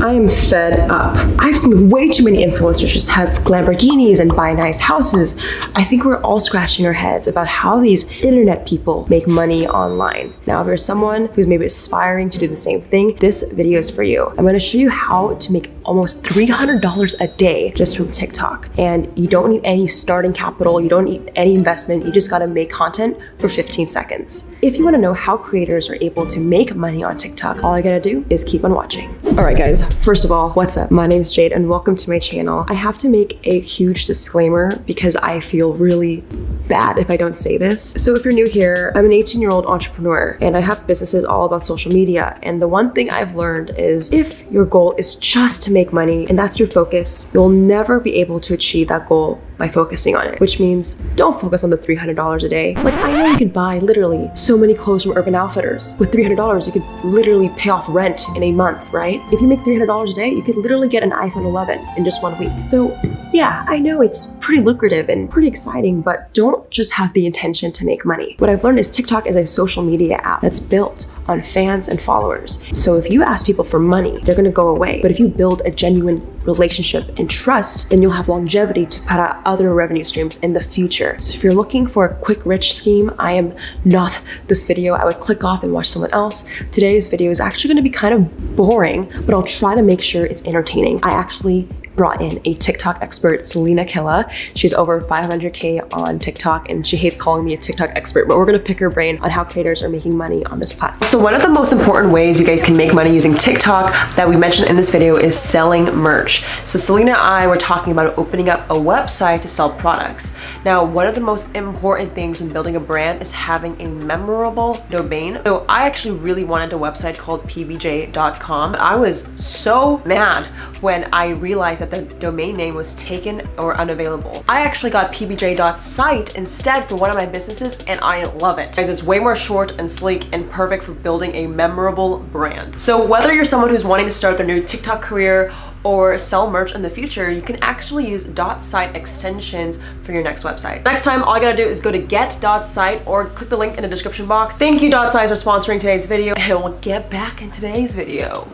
I am fed up. I've seen way too many influencers just have Lamborghinis and buy nice houses. I think we're all scratching our heads about how these internet people make money online. Now, if you're someone who's maybe aspiring to do the same thing, this video is for you. I'm gonna show you how to make almost $300 a day just from TikTok. And you don't need any starting capital, you don't need any investment, you just gotta make content for 15 seconds. If you wanna know how creators are able to make money on TikTok, all I gotta do is keep on watching. All right, guys, first of all, what's up? My name is Jade and welcome to my channel. I have to make a huge disclaimer because I feel really bad if I don't say this. So if you're new here, I'm an 18-year-old entrepreneur and I have businesses all about social media. And the one thing I've learned is if your goal is just to make money and that's your focus, you'll never be able to achieve that goal by focusing on it, which means don't focus on the $300 a day. Like, I know you could buy literally so many clothes from Urban Outfitters. With $300, you could literally pay off rent in a month, right? If you make $300 a day, you could literally get an iPhone 11 in just 1 week. So yeah, I know it's pretty lucrative and pretty exciting, but don't just have the intention to make money. What I've learned is TikTok is a social media app that's built on fans and followers. So if you ask people for money, they're gonna go away. But if you build a genuine relationship and trust, then you'll have longevity to put out other revenue streams in the future. So if you're looking for a quick rich scheme, I am not this video. I would click off and watch someone else. Today's video is actually gonna be kind of boring, but I'll try to make sure it's entertaining. I actually brought in a TikTok expert, Selena Killa. She's over 500K on TikTok and she hates calling me a TikTok expert, but we're gonna pick her brain on how creators are making money on this platform. So one of the most important ways you guys can make money using TikTok that we mentioned in this video is selling merch. So Selena and I were talking about opening up a website to sell products. Now, one of the most important things when building a brand is having a memorable domain. So I actually really wanted a website called pbj.com. I was so mad when I realized that the domain name was taken or unavailable. I actually got pbj.site instead for one of my businesses and I love it. Guys, it's way more short and sleek and perfect for building a memorable brand. So whether you're someone who's wanting to start their new TikTok career or sell merch in the future, you can actually use .site extensions for your next website. Next time, all you gotta do is go to get.site or click the link in the description box. Thank you .site for sponsoring today's video and we'll get back in today's video.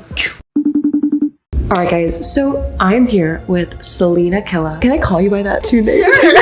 All right, guys, so I'm here with Selena Killa. Can I call you by that two names? Sure.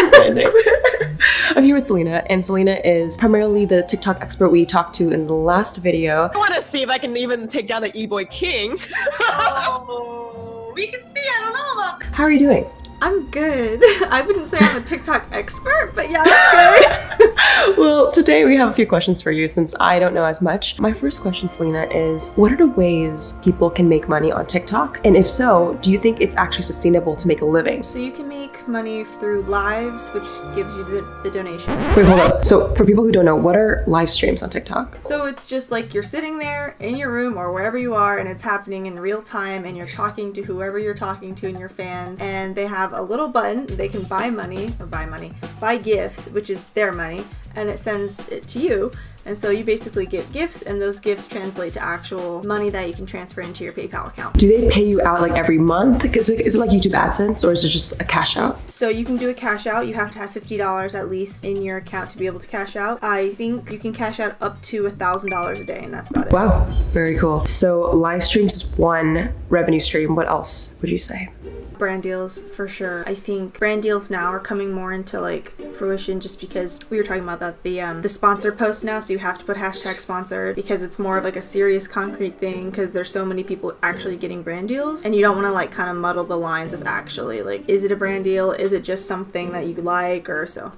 I'm here with Selena, and Selena is primarily the TikTok expert we talked to in the last video. I want to see if I can even take down the E-Boy King. Oh, we can see, I don't know about that. How are you doing? I'm good. I wouldn't say I'm a TikTok expert, but yeah, I'm good. Well, today we have a few questions for you since I don't know as much. My first question, Selena, is what are the ways people can make money on TikTok? And if so, do you think it's actually sustainable to make a living? So you can make money through lives, which gives you the donation. Wait, hold up. So for people who don't know, what are live streams on TikTok? So it's just like you're sitting there in your room or wherever you are and it's happening in real time and you're talking to whoever you're talking to and your fans, and they have a little button they can buy gifts, which is their money, and it sends it to you. And so you basically get gifts, and those gifts translate to actual money that you can transfer into your PayPal account. Do they pay you out like every month? Is it like YouTube AdSense, or is it just a cash out? So you can do a cash out. You have to have $50 at least in your account to be able to cash out. I think you can cash out up to $1,000 a day, and that's about it. Wow, very cool. So live streams is one revenue stream. What else would you say? Brand deals for sure. I think brand deals now are coming more into like fruition just because we were talking about that the sponsor post now, so you have to put hashtag sponsored because it's more of like a serious concrete thing because there's so many people actually getting brand deals and you don't want to like kind of muddle the lines of actually like, is it a brand deal? Is it just something that you like or so?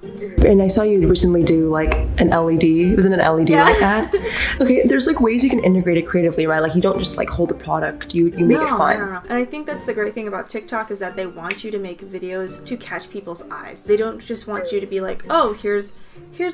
And I saw you recently do like an LED. It was in an LED like that. Okay, there's like ways you can integrate it creatively, right? Like you don't just like hold the product, you make it fun. No. And I think that's the great thing about TikTok is that they want you to make videos to catch people's eyes. They don't just want you to be like, oh, here's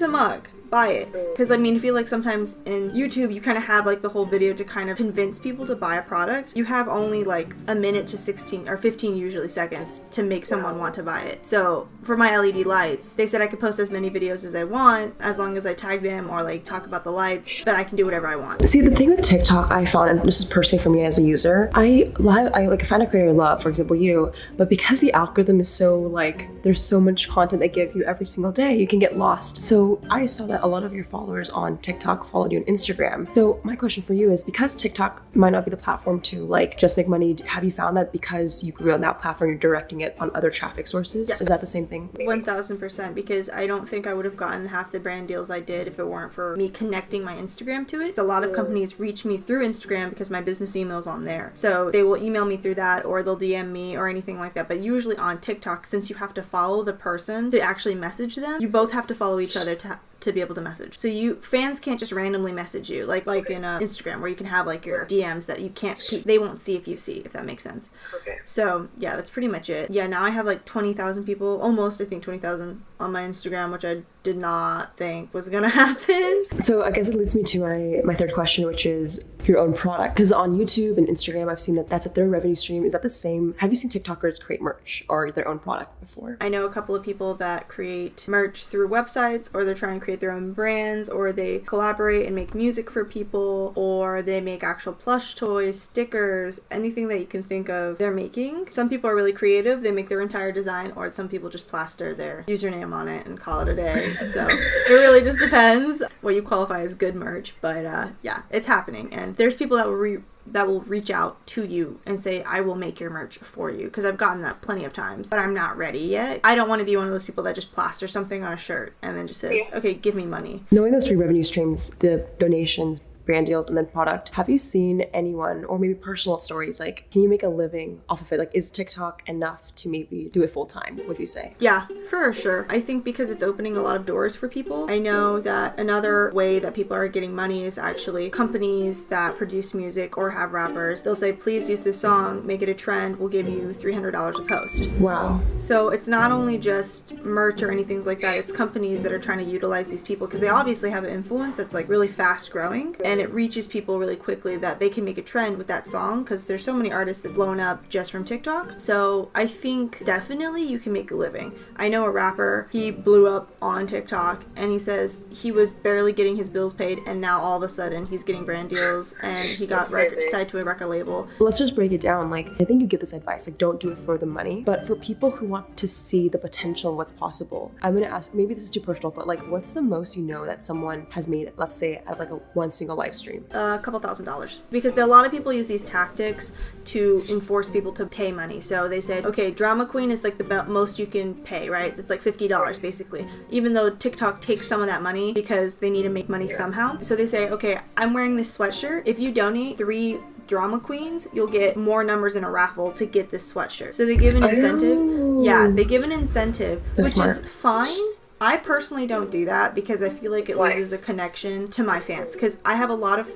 a mug, buy it. Because I mean, I feel like sometimes in YouTube you kind of have like the whole video to kind of convince people to buy a product. You have only like a minute to 16 or 15 usually seconds to make someone want to buy it. So for my LED lights, they said I could post as many videos as I want as long as I tag them or like talk about the lights, but I can do whatever I want. See, the thing with TikTok I found, and this is personally for me as a user, I like find a creator I love, for example you, but because the algorithm is so like, there's so much content they give you every single day, you can get lost. So I saw that that a lot of your followers on TikTok followed you on Instagram. So my question for you is, because TikTok might not be the platform to like just make money, have you found that because you grew on that platform, you're directing it on other traffic sources? Yes. Is that the same thing? 1000%, because I don't think I would have gotten half the brand deals I did if it weren't for me connecting my Instagram to it. A lot of companies reach me through Instagram because my business email's on there. So they will email me through that, or they'll DM me or anything like that. But usually on TikTok, since you have to follow the person to actually message them, you both have to follow each other to be able to message. So fans can't just randomly message you like in Instagram, where you can have like your DMs that you can't they won't see if you see, if that makes sense. Okay. So yeah, that's pretty much it. Yeah, now I have like 20,000 people, almost, I think 20,000 on my Instagram, which I did not think was gonna happen. So I guess it leads me to my third question, which is your own product. Because on YouTube and Instagram, I've seen that that's their revenue stream. Is that the same? Have you seen TikTokers create merch or their own product before? I know a couple of people that create merch through websites, or they're trying to create their own brands, or they collaborate and make music for people, or they make actual plush toys, stickers, anything that you can think of they're making. Some people are really creative. They make their entire design, or some people just plaster their username on it and call it a day. So it really just depends what you qualify as good merch. But yeah, it's happening. And there's people that will reach out to you and say, I will make your merch for you, because I've gotten that plenty of times, but I'm not ready yet. I don't want to be one of those people that just plaster something on a shirt and then just says, okay, give me money. Knowing those three revenue streams, the donations, brand deals, and then product, have you seen anyone, or maybe personal stories, like, can you make a living off of it? Like, is TikTok enough to maybe do it full time, would you say? Yeah, for sure. I think because it's opening a lot of doors for people. I know that another way that people are getting money is actually companies that produce music or have rappers. They'll say, please use this song, make it a trend, we'll give you $300 a post. Wow. So it's not only just merch or anything like that, it's companies that are trying to utilize these people, because they obviously have an influence that's like really fast growing, and it reaches people really quickly that they can make a trend with that song, because there's so many artists that blown up just from TikTok. So I think definitely you can make a living. I know a rapper, he blew up on TikTok, and he says he was barely getting his bills paid, and now all of a sudden he's getting brand deals, and he got signed to a record label. Let's just break it down. Like, I think you give this advice, like, don't do it for the money, but for people who want to see the potential and what's possible, I'm gonna ask, maybe this is too personal, but like, what's the most you know that someone has made, let's say, out of like one single live stream? A couple $1,000s, because a lot of people use these tactics to enforce people to pay money. So they say, okay, drama queen is like the most you can pay, right? It's like $50 basically, even though TikTok takes some of that money because they need to make money somehow. So they say, okay, I'm wearing this sweatshirt. If you donate 3 drama queens, you'll get more numbers in a raffle to get this sweatshirt. So they give an incentive. Yeah, they give an incentive, That's which smart. is fine. I personally don't do that because I feel like it loses a connection to my fans, because I have a lot of,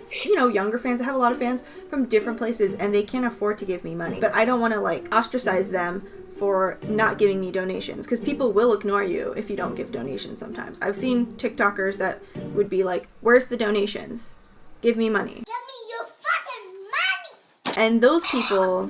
younger fans. I have a lot of fans from different places, and they can't afford to give me money. But I don't want to like ostracize them for not giving me donations, because people will ignore you if you don't give donations sometimes. I've seen TikTokers that would be like, where's the donations? Give me money. Give me your fucking money! And those people,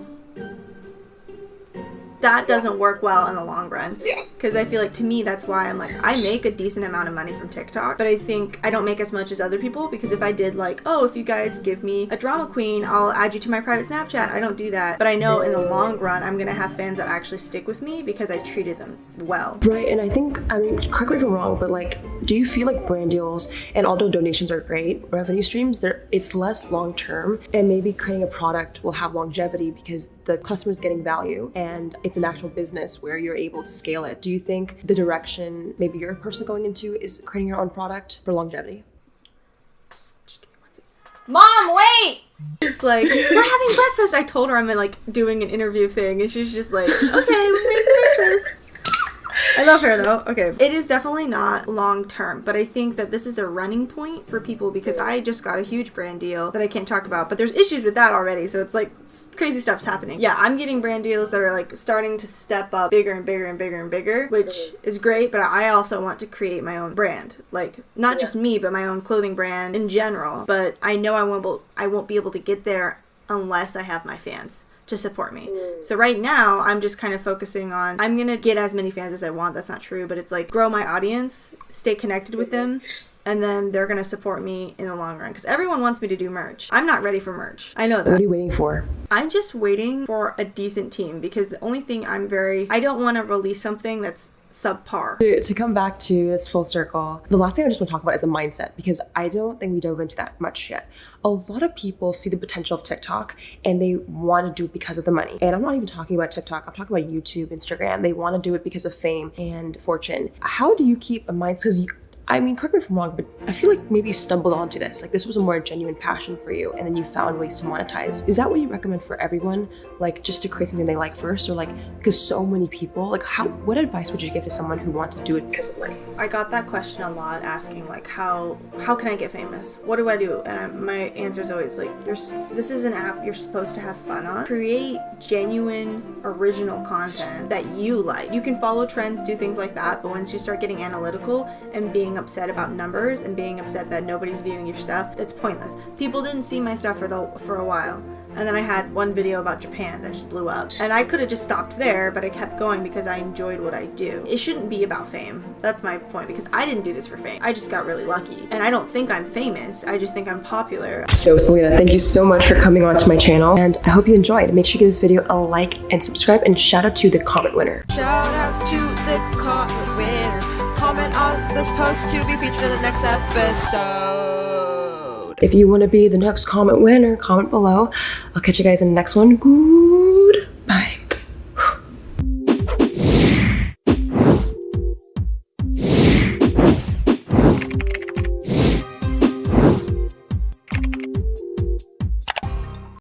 that doesn't work well in the long run. Yeah. Because I feel like, to me, that's why I'm like, I make a decent amount of money from TikTok, but I think I don't make as much as other people, because if I did like, oh, if you guys give me a drama queen, I'll add you to my private Snapchat. I don't do that. But I know in the long run, I'm going to have fans that actually stick with me because I treated them well. Right, and I think, correct me if I'm wrong, but like, do you feel like brand deals, and although donations are great, revenue streams, it's less long term, and maybe creating a product will have longevity because the customer's getting value and it's an actual business where you're able to scale it. Do you think the direction maybe you're personally going into is creating your own product for longevity? Just give me 1 second. Mom, wait! Just like, we're having breakfast. I told her I'm like doing an interview thing, and she's just like, okay, we're making breakfast. I love her though. Okay. It is definitely not long term, but I think that this is a running point for people, because I just got a huge brand deal that I can't talk about, but there's issues with that already. So it's like crazy stuff's happening. Yeah, I'm getting brand deals that are like starting to step up bigger and bigger and bigger and bigger, which is great, but I also want to create my own brand. Like, not just me, but my own clothing brand in general. But I know I won't be able to get there unless I have my fans to support me. So right now, I'm just kind of focusing on, I'm gonna get as many fans as I want. That's not true, but it's like grow my audience, stay connected with them, and then they're gonna support me in the long run, because everyone wants me to do merch. I'm not ready for merch. I know What are that. you waiting for? I'm just waiting for a decent team, because the only thing I don't want to release something that's subpar. To come back to it's full circle, the last thing I just want to talk about is the mindset, because I don't think we dove into that much yet. A lot of people see the potential of TikTok and they want to do it because of the money. And I'm not even talking about TikTok, I'm talking about YouTube, Instagram. They want to do it because of fame and fortune. How do you keep a mindset? Because I mean, correct me if I'm wrong, but I feel like maybe you stumbled onto this. Like this was a more genuine passion for you, and then you found ways to monetize. Is that what you recommend for everyone? Like just to create something they like first, or like because so many people, like what advice would you give to someone who wants to do it because of money? I got that question a lot, asking like how can I get famous? What do I do? And my answer is always like, this is an app you're supposed to have fun on. Create genuine, original content that you like. You can follow trends, do things like that, but once you start getting analytical and being upset about numbers and being upset that nobody's viewing your stuff, that's pointless. People didn't see my stuff for a while. And then I had one video about Japan that just blew up. And I could have just stopped there, but I kept going because I enjoyed what I do. It shouldn't be about fame. That's my point, because I didn't do this for fame. I just got really lucky. And I don't think I'm famous. I just think I'm popular. So Selena, thank you so much for coming on to my channel, and I hope you enjoyed. Make sure you give this video a like and subscribe, and shout out to the comment winner. Shout out to the comment winner. Comment on this post to be featured in the next episode. If you want to be the next comment winner, comment below. I'll catch you guys in the next one. Goodbye.